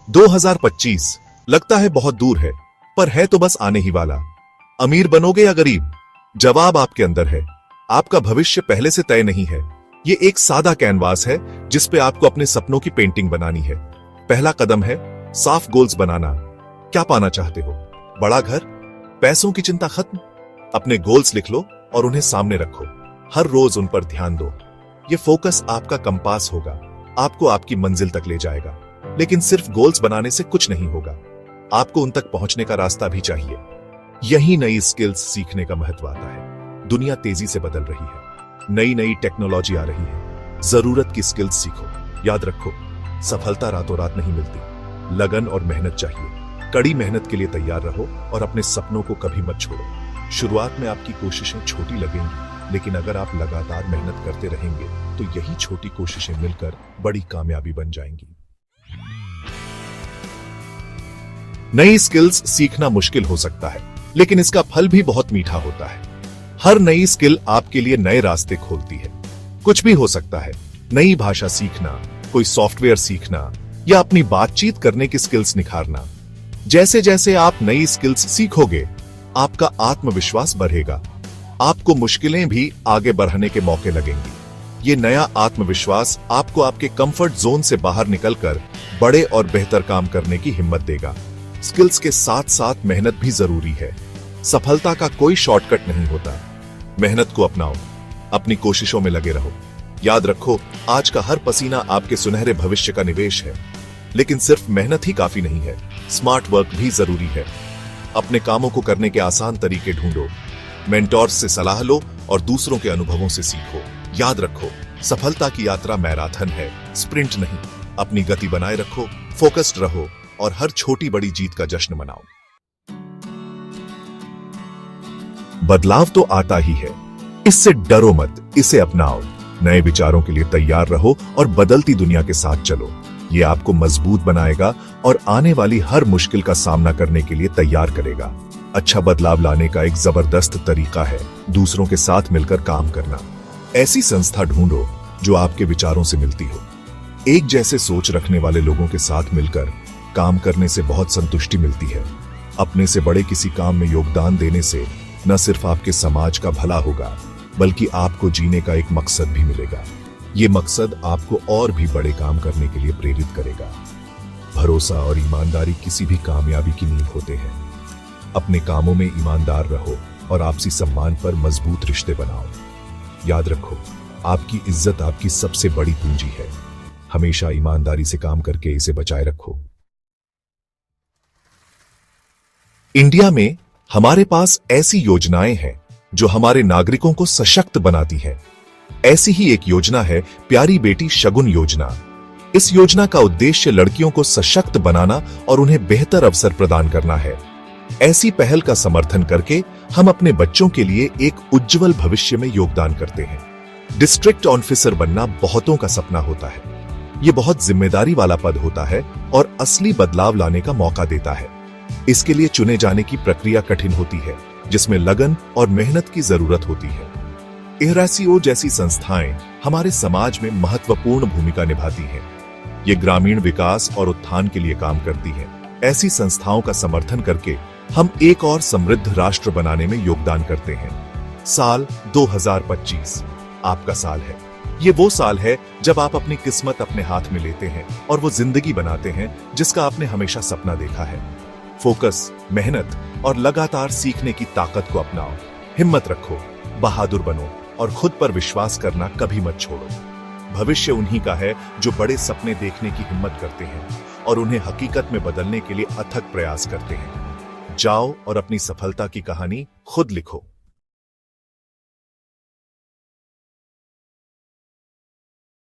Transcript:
2025 लगता है बहुत दूर है, पर है तो बस आने ही वाला। अमीर बनोगे या गरीब, जवाब आपके अंदर है। आपका भविष्य पहले से तय नहीं है। ये एक सादा कैनवास है जिस पे आपको अपने सपनों की पेंटिंग बनानी है। पहला कदम है साफ गोल्स बनाना। क्या पाना चाहते हो? बड़ा घर, पैसों की चिंता खत्म? अपने गोल्स लिख लो और उन्हें सामने रखो। हर रोज उन पर ध्यान दो। ये फोकस आपका कंपास होगा, आपको आपकी मंजिल तक ले जाएगा। लेकिन सिर्फ गोल्स बनाने से कुछ नहीं होगा, आपको उन तक पहुंचने का रास्ता भी चाहिए। यही नई स्किल्स सीखने का महत्व आता है। दुनिया तेजी से बदल रही है, नई नई टेक्नोलॉजी आ रही है। जरूरत की स्किल्स सीखो। याद रखो, सफलता रातों रात नहीं मिलती, लगन और मेहनत चाहिए। कड़ी मेहनत के लिए तैयार रहो और अपने सपनों को कभी मत छोड़ो। शुरुआत में आपकी कोशिशें छोटी लगेंगी, लेकिन अगर आप लगातार मेहनत करते रहेंगे तो यही छोटी कोशिशें मिलकर बड़ी कामयाबी बन जाएंगी। नई स्किल्स सीखना मुश्किल हो सकता है, लेकिन इसका फल भी बहुत मीठा होता है। हर नई स्किल आपके लिए नए रास्ते खोलती है। कुछ भी हो सकता है, नई भाषा सीखना, कोई सॉफ्टवेयर सीखना या अपनी बातचीत करने की स्किल्स निखारना। जैसे जैसे आप नई स्किल्स सीखोगे, आपका आत्मविश्वास बढ़ेगा। आपको मुश्किलें भी आगे बढ़ने के मौके लगेंगी। ये नया आत्मविश्वास आपको आपके कंफर्ट जोन से बाहर निकलकर बड़े और बेहतर काम करने की हिम्मत देगा। स्किल्स के साथ साथ मेहनत भी जरूरी है। सफलता का कोई शॉर्टकट नहीं होता। मेहनत को अपनाओ, अपनी कोशिशों में लगे रहो। याद रखो, आज का हर पसीना आपके सुनहरे भविष्य का निवेश है। लेकिन सिर्फ मेहनत ही काफी नहीं है, स्मार्ट वर्क भी जरूरी है। अपने कामों को करने के आसान तरीके ढूंढो, मेंटोर्स से सलाह लो और दूसरों के अनुभवों से सीखो। याद रखो, सफलता की यात्रा मैराथन है, स्प्रिंट नहीं। अपनी गति बनाए रखो, फोकस्ड रहो और हर छोटी बड़ी जीत का जश्न मनाओ। बदलाव तो आता ही है, इससे डरो मत, इसे अपनाओ। नए विचारों के लिए तैयार रहो और बदलती दुनिया के साथ चलो। ये आपको मजबूत बनाएगा और आने वाली हर मुश्किल का सामना करने के लिए तैयार करेगा। अच्छा बदलाव लाने का एक जबरदस्त तरीका है दूसरों के साथ मिलकर काम करना। ऐसी संस्था ढूंढो जो आपके विचारों से मिलती हो। एक जैसे सोच रखने वाले लोगों के साथ मिलकर काम करने से बहुत संतुष्टि मिलती है। अपने से बड़े किसी काम में योगदान देने से न सिर्फ आपके समाज का भला होगा, बल्कि आपको जीने का एक मकसद भी मिलेगा। ये मकसद आपको और भी बड़े काम करने के लिए प्रेरित करेगा। भरोसा और ईमानदारी किसी भी कामयाबी की नींव होते हैं। अपने कामों में ईमानदार रहो और आपसी सम्मान पर मजबूत रिश्ते बनाओ। याद रखो, आपकी इज्जत आपकी सबसे बड़ी पूंजी है। हमेशा ईमानदारी से काम करके इसे बचाए रखो। इंडिया में हमारे पास ऐसी योजनाएं हैं जो हमारे नागरिकों को सशक्त बनाती हैं। ऐसी ही एक योजना है प्यारी बेटी शगुन योजना। इस योजना का उद्देश्य लड़कियों को सशक्त बनाना और उन्हें बेहतर अवसर प्रदान करना है। ऐसी पहल का समर्थन करके हम अपने बच्चों के लिए एक उज्जवल भविष्य में योगदान करते हैं। डिस्ट्रिक्ट ऑफिसर बनना बहुतों का सपना होता है। यह बहुत जिम्मेदारी वाला पद होता है और असली बदलाव लाने का मौका देता है। इसके लिए चुने जाने की प्रक्रिया कठिन होती है, जिसमें लगन और मेहनत की जरूरत होती है। एहरासीओ जैसी संस्थाएं हमारे समाज में महत्वपूर्ण भूमिका निभाती हैं। ये ग्रामीण विकास और उत्थान के लिए काम करती हैं। ऐसी संस्थाओं का समर्थन करके हम एक और समृद्ध राष्ट्र बनाने में योगदान करते हैं। साल 2025 आपका साल है। ये वो साल है जब आप अपनी किस्मत अपने हाथ में लेते हैं और वो जिंदगी बनाते हैं जिसका आपने हमेशा सपना देखा है। फोकस, मेहनत और लगातार सीखने की ताकत को अपनाओ। हिम्मत रखो, बहादुर बनो और खुद पर विश्वास करना कभी मत छोड़ो। भविष्य उन्हीं का है जो बड़े सपने देखने की हिम्मत करते हैं और उन्हें हकीकत में बदलने के लिए अथक प्रयास करते हैं। जाओ और अपनी सफलता की कहानी खुद लिखो।